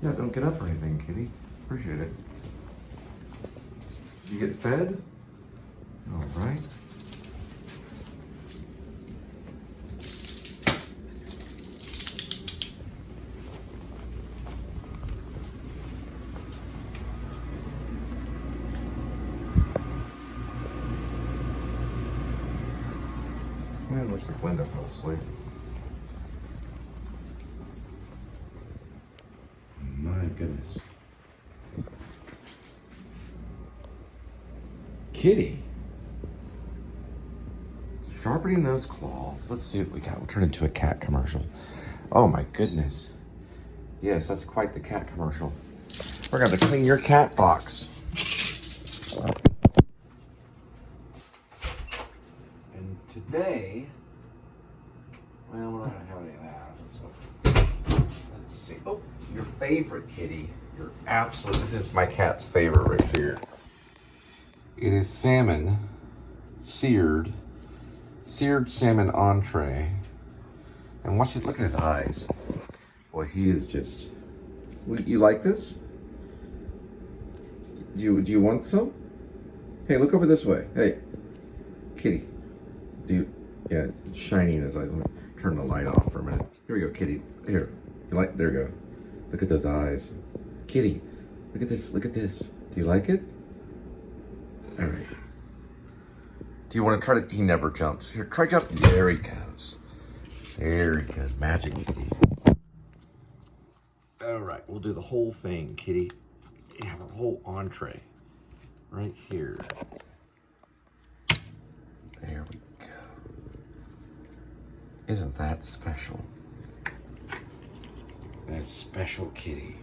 Yeah, don't get up or anything, kitty. Appreciate it. Did you get fed? All right. Man, looks like Linda fell asleep. My goodness. Kitty. Sharpening those claws. Let's see what we got. We'll turn into a cat commercial. Oh my goodness. Yes, that's quite the cat commercial. We're going to clean your cat box. And today, well, we're not going to have any of that. So, let's see. Oh, your favorite kitty. Your absolute, this is my cat's favorite right here. It is salmon, seared salmon entree. And watch it, look at his eyes. Boy, he is just, you like this? Do you want some? Hey, look over this way. Hey, kitty. Yeah, it's shining in his eyes. Let me turn the light off for a minute. Here we go, kitty. Here, there we go. Look at those eyes. Kitty, look at this, Do you like it? All right. Do you want to try to, he never jumps. Here, try jump. There he goes. There he goes, magic kitty. All right, we'll do the whole thing, kitty. You have a whole entree right here. There we go. Isn't that special? That special kitty.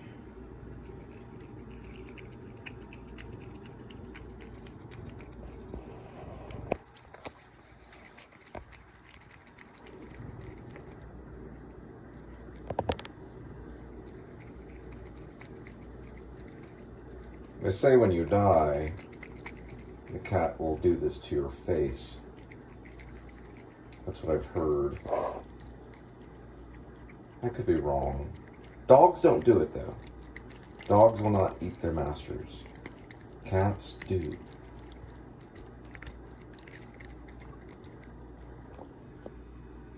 They say when you die, the cat will do this to your face. That's what I've heard. I could be wrong. Dogs don't do it though. Dogs will not eat their masters. Cats do.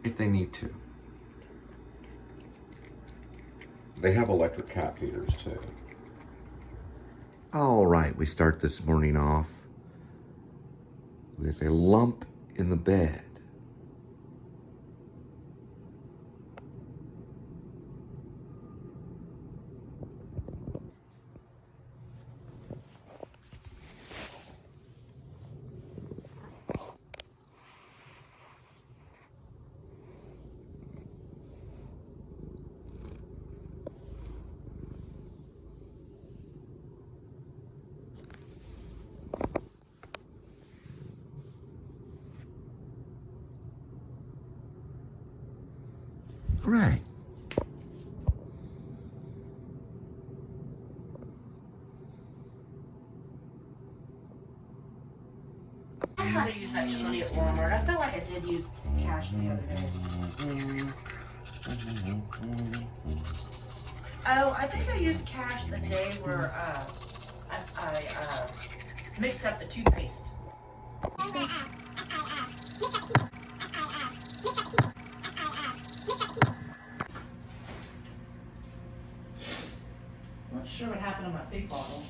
If they need to. They have electric cat feeders too. All right, we start this morning off with a lump in the bed. Right. I know how to use that money at Walmart. I felt like I did use cash the other day. Oh, I think I used cash the day where I mixed up the toothpaste. Not sure what happened to my big bottle.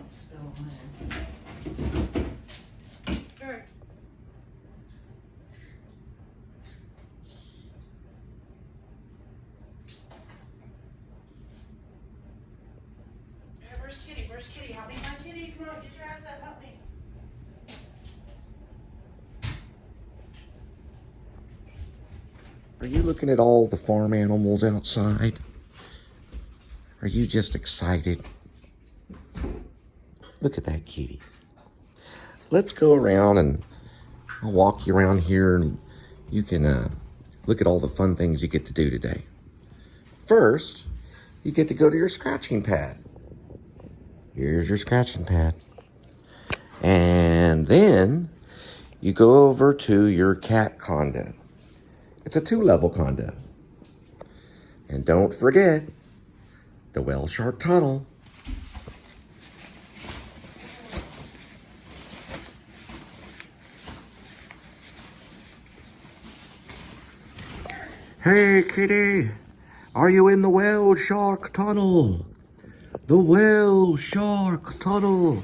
don't spill on it. Alright. Hey, where's Kitty? Where's Kitty? Help me find Kitty. Come on, get your ass up. Help me. Are you looking at all the farm animals outside? Are you just excited? Look at that kitty. Let's go around and I'll walk you around here and you can look at all the fun things you get to do today. First, you get to go to your scratching pad. Here's your scratching pad. And then you go over to your cat condo. It's a 2-level condo. And don't forget the whale shark tunnel. Hey, kitty, are you in the whale shark tunnel? The whale shark tunnel.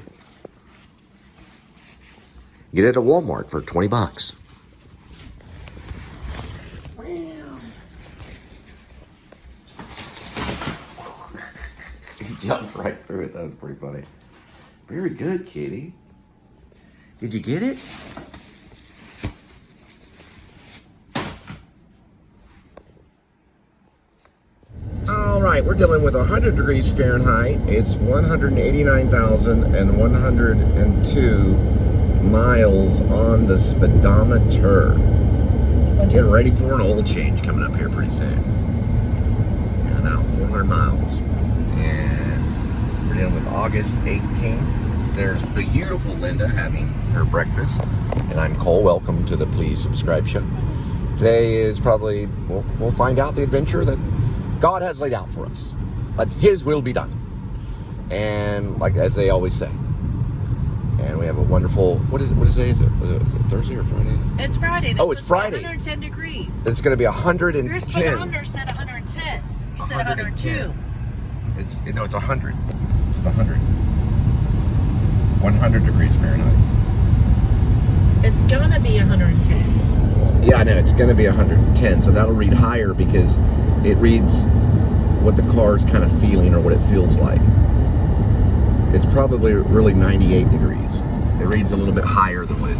Get it at Walmart for 20 bucks. He jumped right through it. That was pretty funny. Very good, kitty. Did you get it? All right, we're dealing with 100 degrees Fahrenheit. It's 189,102 miles on the speedometer. Getting ready for an oil change coming up here pretty soon. And about 400 miles. And we're dealing with August 18th. There's beautiful Linda having her breakfast. And I'm Cole. Welcome to the Please Subscribe Show. Today is probably, we'll find out the adventure that God has laid out for us. But His will be done. And like as they always say. And we have a wonderful, what day is it? Was it Thursday or Friday? It's Friday. Oh, it's Friday. 110 degrees. It's going to be 110. Your speedometer said 110. You said 102. It's 100. This is 100. 100 degrees Fahrenheit. It's gonna be 110. Yeah, I know. It's going to be 110. So that'll read higher because it reads what the car's kind of feeling or what it feels like. It's probably really 98 degrees. It reads a little bit higher than what it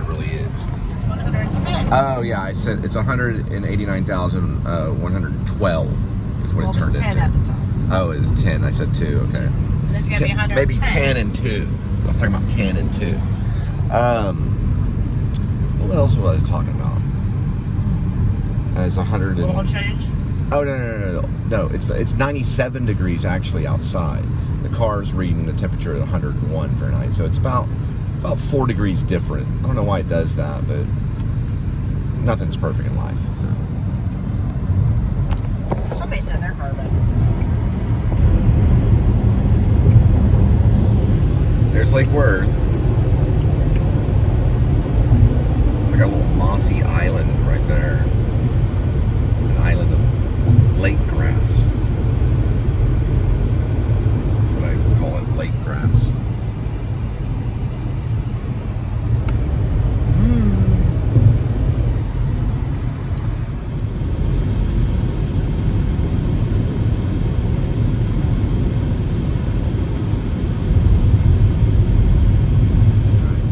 really is. It's 110. Oh yeah, I said it's 189,112 is what it turned into. 10 at the top. Oh, it's 10. I said 2. Okay. And it's gonna be 110. Maybe 10 and 2. I was talking about 10 and 2. What else was I talking about? It's 100 and... Oil change? Oh, no. It's 97 degrees actually outside. The car's reading the temperature at 101 Fahrenheit, so it's about 4 degrees different. I don't know why it does that, but nothing's perfect in life. So. Somebody said their car better. There's Lake Worth. It's like a little mossy island right there. An island of lake grass. Call it lake grass.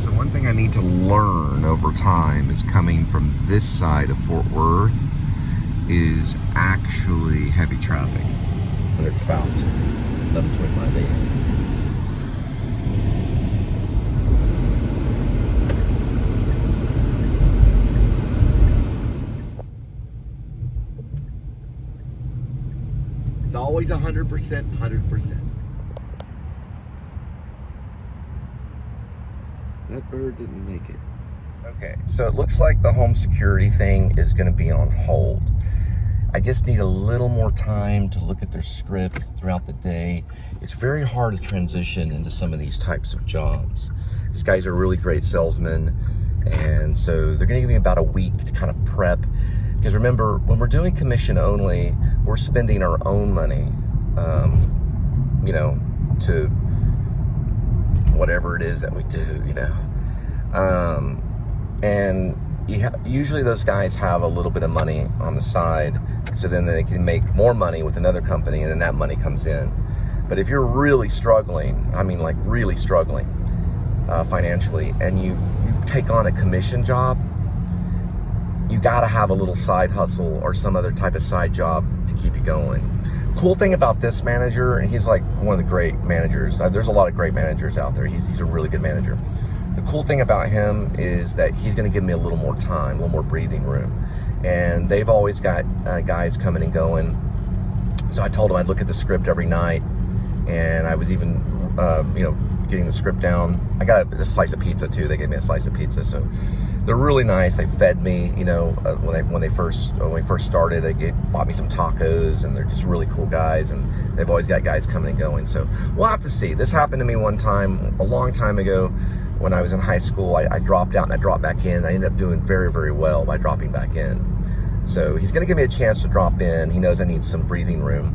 So one thing I need to learn over time is coming from this side of Fort Worth is actually heavy traffic. But it's about 11:25 a.m. It's always 100%, 100%. That bird didn't make it. Okay, so it looks like the home security thing is going to be on hold. I just need a little more time to look at their script throughout the day. It's very hard to transition into some of these types of jobs. These guys are really great salesmen, and so they're gonna give me about a week to kind of prep. Because remember, when we're doing commission only, we're spending our own money, to whatever it is that we do, you know. And usually those guys have a little bit of money on the side, so then they can make more money with another company, and then that money comes in. But if you're really struggling, I mean like really struggling financially, and you take on a commission job, you gotta have a little side hustle or some other type of side job to keep you going. Cool thing about this manager, and he's like one of the great managers. There's a lot of great managers out there. He's a really good manager. The cool thing about him is that he's gonna give me a little more time, a little more breathing room. And they've always got guys coming and going. So I told him I'd look at the script every night, and I was even, you know, getting the script down. I got a slice of pizza too. They gave me a slice of pizza, so they're really nice. They fed me, you know, when we first started. They bought me some tacos, and they're just really cool guys. And they've always got guys coming and going. So we'll have to see. This happened to me one time, a long time ago, when I was in high school. I dropped out and I dropped back in. I ended up doing very, very well by dropping back in. So he's going to give me a chance to drop in. He knows I need some breathing room,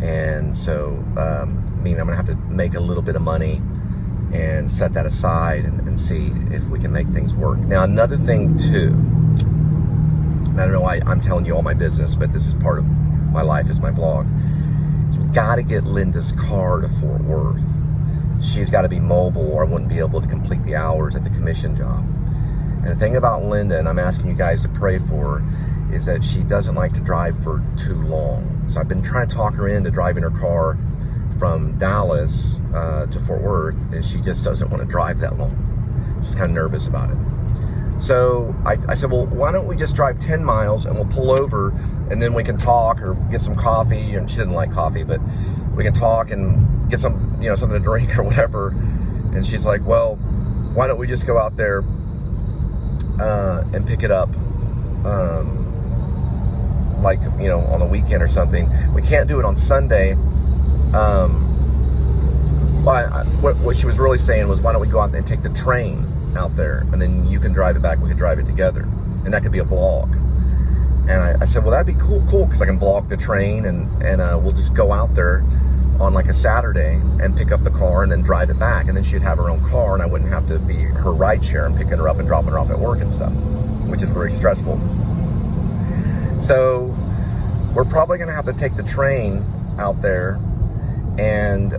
and so I mean, I'm going to have to make a little bit of money and set that aside and see if we can make things work. Now, another thing too, and I don't know why I'm telling you all my business, but this is part of my life, is my vlog, is we got to get Linda's car to Fort Worth. She's got to be mobile, or I wouldn't be able to complete the hours at the commission job. And the thing about Linda, and I'm asking you guys to pray for her, is that she doesn't like to drive for too long. So I've been trying to talk her into driving her car from Dallas to Fort Worth, and she just doesn't want to drive that long. She's kind of nervous about it. So I said, well, why don't we just drive 10 miles and we'll pull over, and then we can talk or get some coffee. And she didn't like coffee, but we can talk and get some, you know, something to drink or whatever. And she's like, well, why don't we just go out there and pick it up, like, you know, on a weekend or something. We can't do it on Sunday. What she was really saying was, why don't we go out and take the train out there, and then you can drive it back, we could drive it together, and that could be a vlog. And I said, well, that'd be cool, because I can vlog the train, and we'll just go out there on like a Saturday and pick up the car and then drive it back, and then she'd have her own car, and I wouldn't have to be her ride share and picking her up and dropping her off at work and stuff, which is very stressful. So we're probably gonna have to take the train out there, and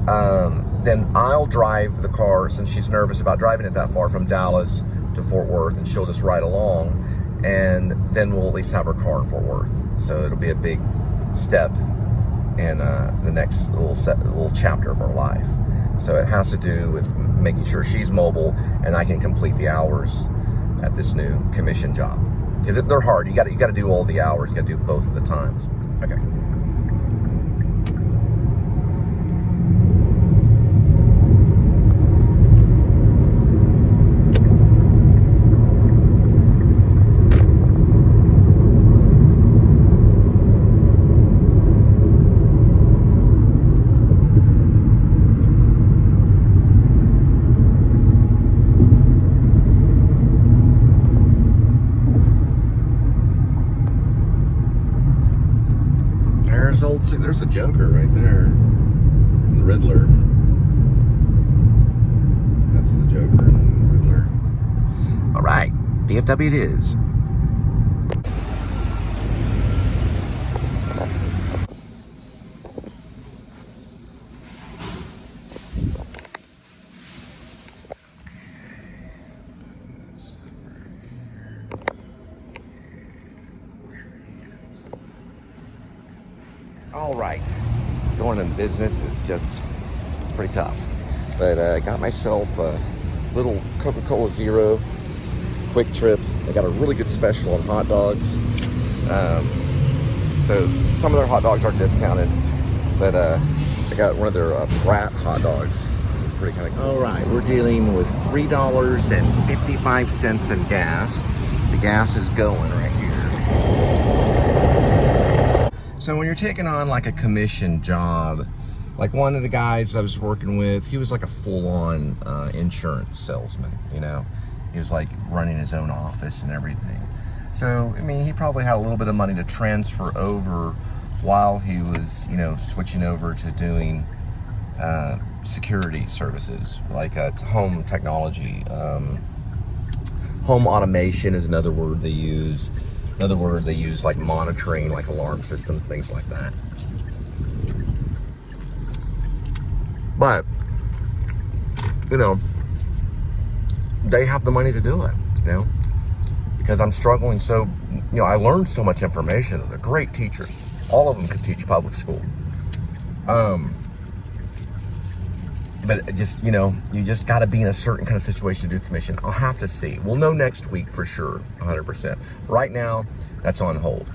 then I'll drive the car, since she's nervous about driving it that far from Dallas to Fort Worth, and she'll just ride along, and then we'll at least have her car in Fort Worth. So it'll be a big step in the next little chapter of our life. So it has to do with making sure she's mobile and I can complete the hours at this new commission job, because they're hard. You got to do all the hours. You got to do both of the times. Okay. There's the Joker right there, and the Riddler. That's the Joker and the Riddler. All right, DFW it is. All right, going in business is it's pretty tough. But I got myself a little Coca-Cola Zero quick trip. They got a really good special on hot dogs. So some of their hot dogs are discounted, but I got one of their Brat hot dogs. Pretty kind of cool. All right, we're dealing with $3.55 in gas. The gas is going right here. So when you're taking on like a commission job, like one of the guys I was working with, he was like a full-on insurance salesman, you know? He was like running his own office and everything. So, I mean, he probably had a little bit of money to transfer over while he was, you know, switching over to doing security services, like home technology. Home automation is another word they use. Another word they use, like monitoring, like alarm systems, things like that. But, you know, they have the money to do it, you know, because I'm struggling. So, you know, I learned so much information. They're great teachers. All of them could teach public school. But it just, you know, you just got to be in a certain kind of situation to do commission. I'll have to see. We'll know next week for sure, 100%. Right now, that's on hold.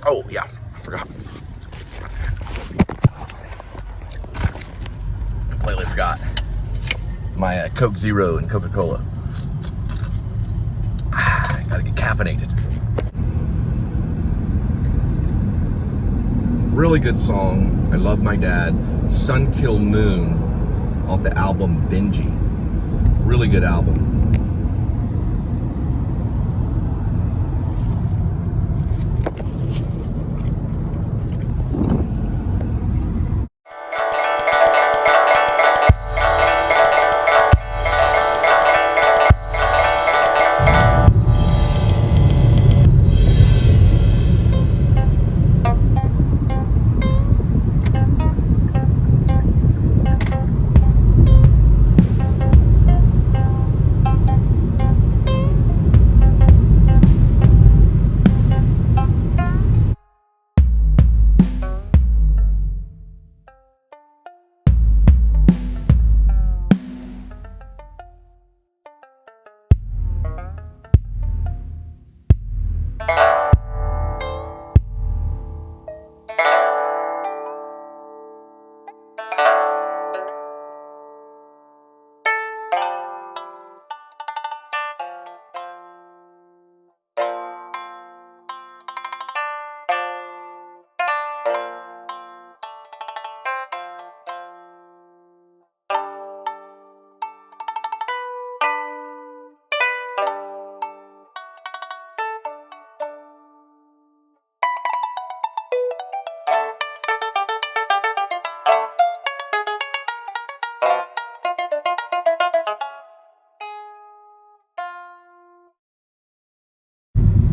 Oh, yeah, I forgot. Completely forgot. My Coke Zero and Coca-Cola. Gotta get caffeinated. Really good song. I Love My Dad. Sun Kill Moon off the album Benji. Really good album.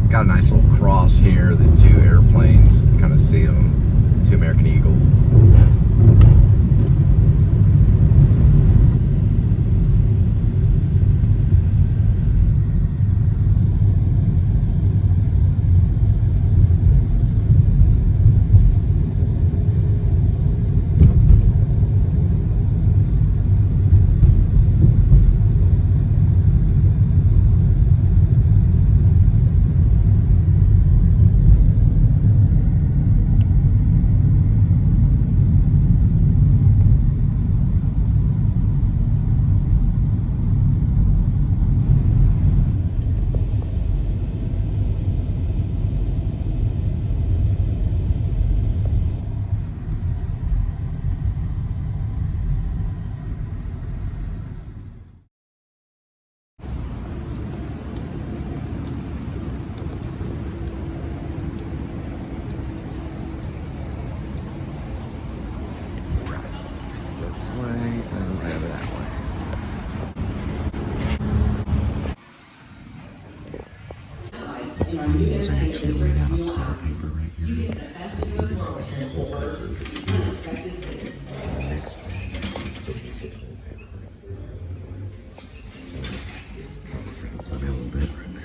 Got a nice little cross here, the two airplanes, you kind of see them, two American Eagles. This way and over that way. There's actually a lot of tar paper right here. You get access to the world for unexpected savings. Next one, still use the toilet paper. So, maybe a little bit right there.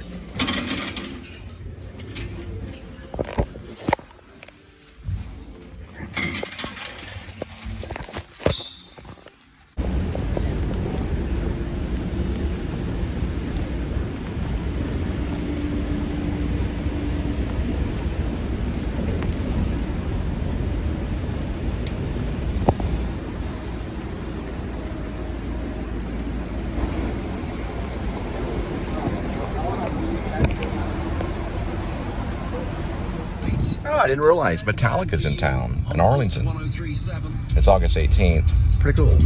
Oh, I didn't realize Metallica's in town, in Arlington. It's August 18th. Pretty cool.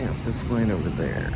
up this way and over there.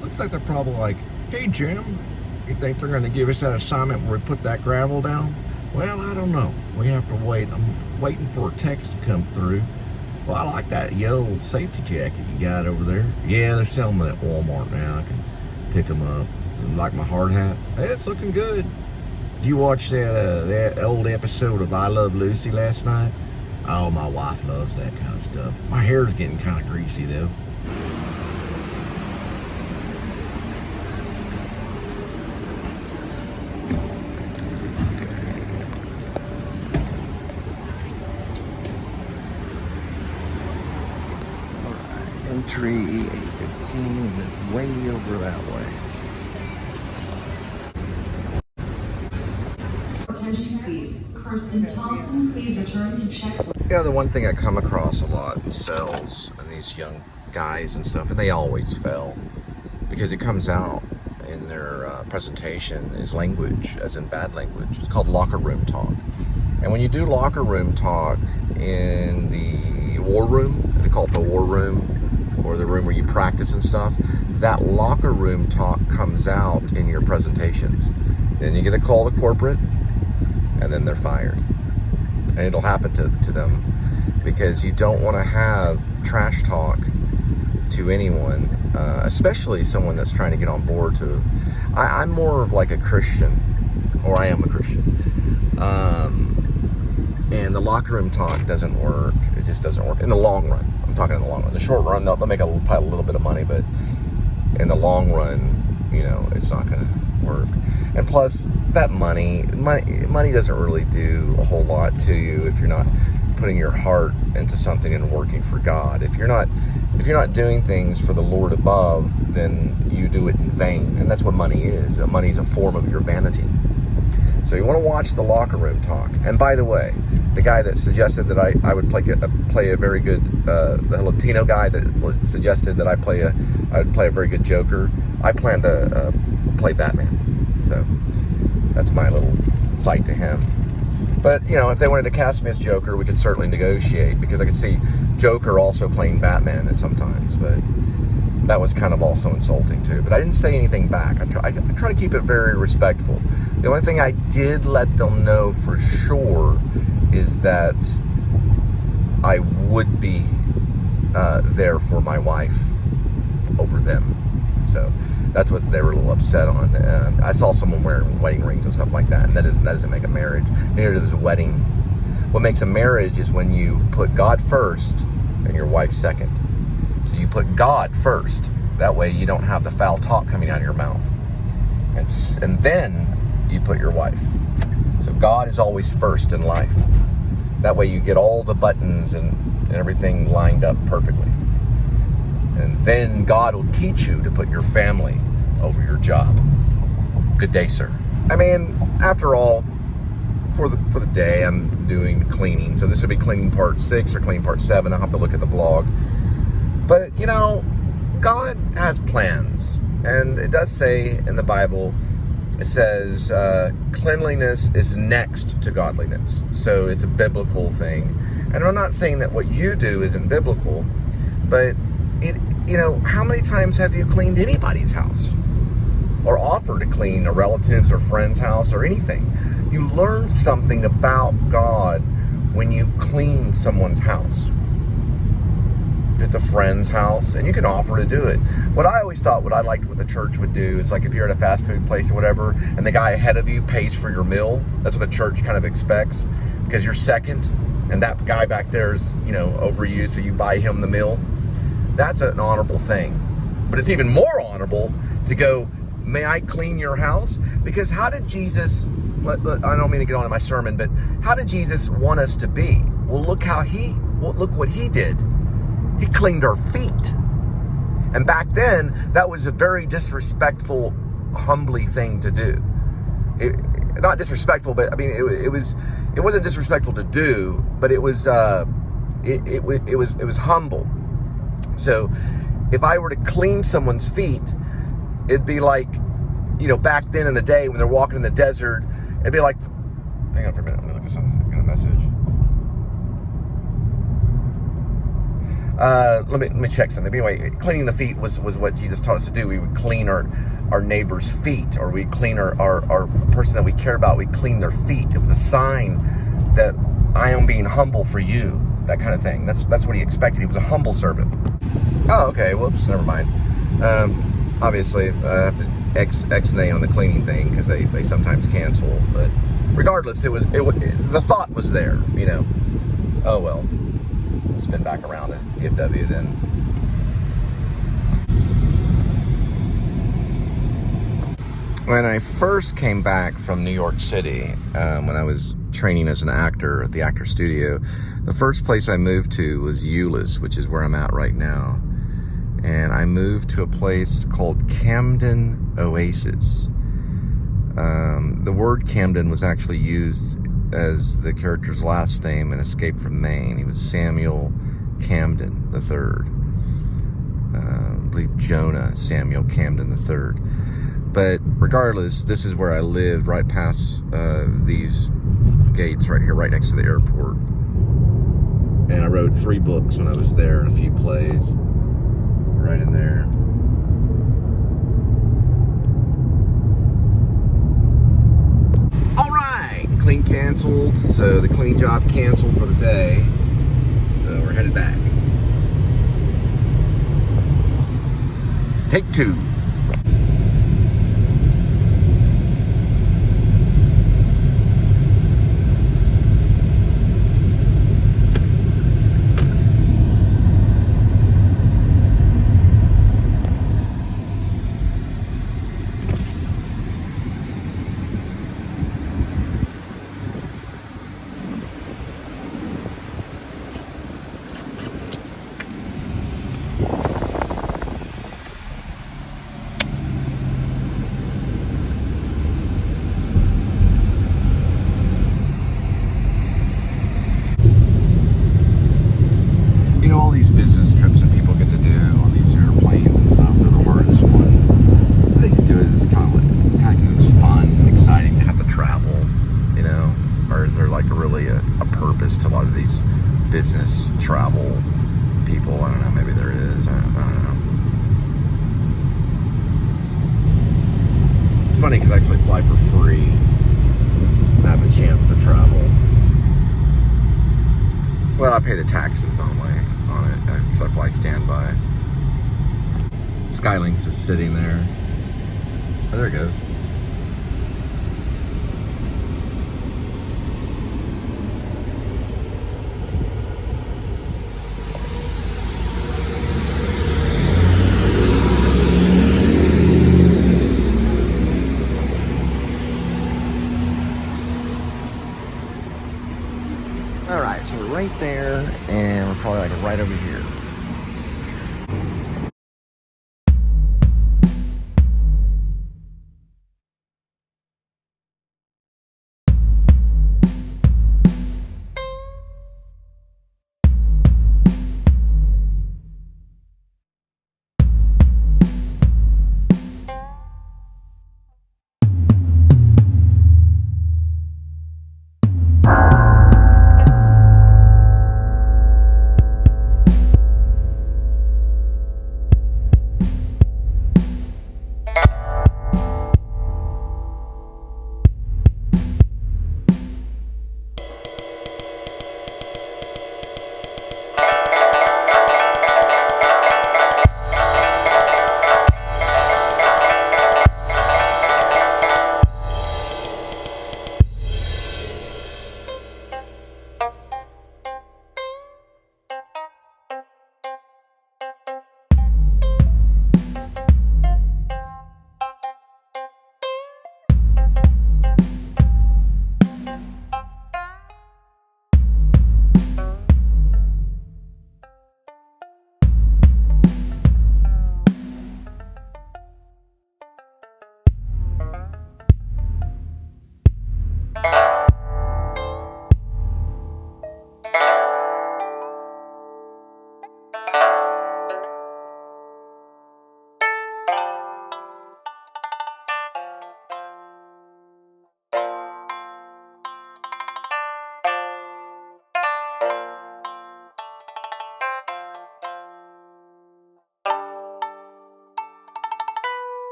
Looks like they're probably like, hey Jim, you think they're going to give us that assignment where we put that gravel down? Well, I don't know. We have to wait. I'm waiting for a text to come through. Well, I like that yellow safety jacket you got over there. Yeah, they're selling them at Walmart now. I can pick them up. Like my hard hat. Hey, it's looking good. Did you watch that old episode of I Love Lucy last night? Oh, my wife loves that kind of stuff. My hair's getting kind of greasy though. Entry 815 is way over that way. Attention please. Kirsten Thompson, please return to checkpoint. Yeah, the one thing I come across a lot in sales and these young guys and stuff, and they always fail because it comes out in their presentation is language, as in bad language. It's called locker room talk. And when you do locker room talk in the war room, they call it the war room, or the room where you practice and stuff, that locker room talk comes out in your presentations. Then you get a call to corporate, and then they're fired. And it'll happen to them because you don't want to have trash talk to anyone, especially someone that's trying to get on board to. I'm more of like a Christian, or I am a Christian. And the locker room talk doesn't work. It just doesn't work in the long run. I'm talking in the long run. The short run, they'll make probably a little bit of money, but in the long run, you know, it's not going to work. And plus, that money doesn't really do a whole lot to you if you're not putting your heart into something and working for God. If you're not doing things for the Lord above, then you do it in vain. And that's what money is. Money is a form of your vanity. So you want to watch the locker room talk. And by the way, the guy that suggested that I would play a very good, the Latino guy that suggested that I would play a very good Joker, I plan to play Batman. So that's my little fight to him. But, you know, if they wanted to cast me as Joker, we could certainly negotiate, because I could see Joker also playing Batman at sometimes, but that was kind of also insulting too. But I didn't say anything back. I try to keep it very respectful. The only thing I did let them know for sure is that I would be there for my wife over them. So that's what they were a little upset on. I saw someone wearing wedding rings and stuff like that, and that doesn't make a marriage. Neither does a wedding. What makes a marriage is when you put God first and your wife second. So you put God first. That way you don't have the foul talk coming out of your mouth. And then you put your wife. So God is always first in life. That way you get all the buttons and everything lined up perfectly. And then God will teach you to put your family over your job. Good day, sir. I mean, after all, for the day, I'm doing cleaning. So this would be cleaning part 6 or cleaning part 7. I'll have to look at the blog. But, you know, God has plans. And it does say in the Bible it says cleanliness is next to godliness. So it's a biblical thing. And I'm not saying that what you do isn't biblical, but how many times have you cleaned anybody's house? Or offered to clean a relative's or friend's house or anything? You learn something about God when you clean someone's house. If it's a friend's house, and you can offer to do it. What I always thought, what I liked what the church would do is, like, if you're at a fast food place or whatever, and the guy ahead of you pays for your meal, that's what the church kind of expects, because you're second, and that guy back there is, over you, so you buy him the meal. That's an honorable thing. But it's even more honorable to go, may I clean your house? Because how did Jesus, I don't mean to get on in my sermon, but how did Jesus want us to be? Well, look what he did. He cleaned our feet. And back then, that was a very disrespectful, humbly thing to do. Not disrespectful, but I mean, it wasn't disrespectful to do, but it was humble. So if I were to clean someone's feet, it'd be like, back then in the day when they're walking in the desert, it'd be like, hang on for a minute, I'm gonna look at something, I got a message. Let me check something. Anyway, cleaning the feet was what Jesus taught us to do. We would clean our neighbor's feet, or we'd clean our person that we care about, we'd clean their feet. It was a sign that I am being humble for you, that kind of thing. That's what he expected. He was a humble servant. Oh, okay, whoops, never mind. Obviously, I have to X-nay on the cleaning thing, because they sometimes cancel, but regardless, it was the thought was there, Oh well. Spin back around at DFW then. When I first came back from New York City, when I was training as an actor at the actor studio, the first place I moved to was Euless, which is where I'm at right now. And I moved to a place called Camden Oasis. The word Camden was actually used as the character's last name in Escape from Maine. He was Samuel Camden III. I believe Jonah Samuel Camden III. But regardless, this is where I lived, right past these gates right here, right next to the airport. And I wrote 3 books when I was there and a few plays right in there. Clean canceled, so the clean job canceled for the day, so we're headed back. Take 2. All these business trips that people get to do on these airplanes and stuff, they're the hardest ones. They just do it, it's kind of it's fun and exciting to have to travel, or is there like really a purpose to a lot of these business travel people? I don't know, maybe there is, I don't know. It's funny because I actually fly for free and I have a chance to travel. Well, I pay the taxes on it, so I fly standby. Skylink's just sitting there. Oh, there it goes. Alright, so we're right there, and we're probably like right over here.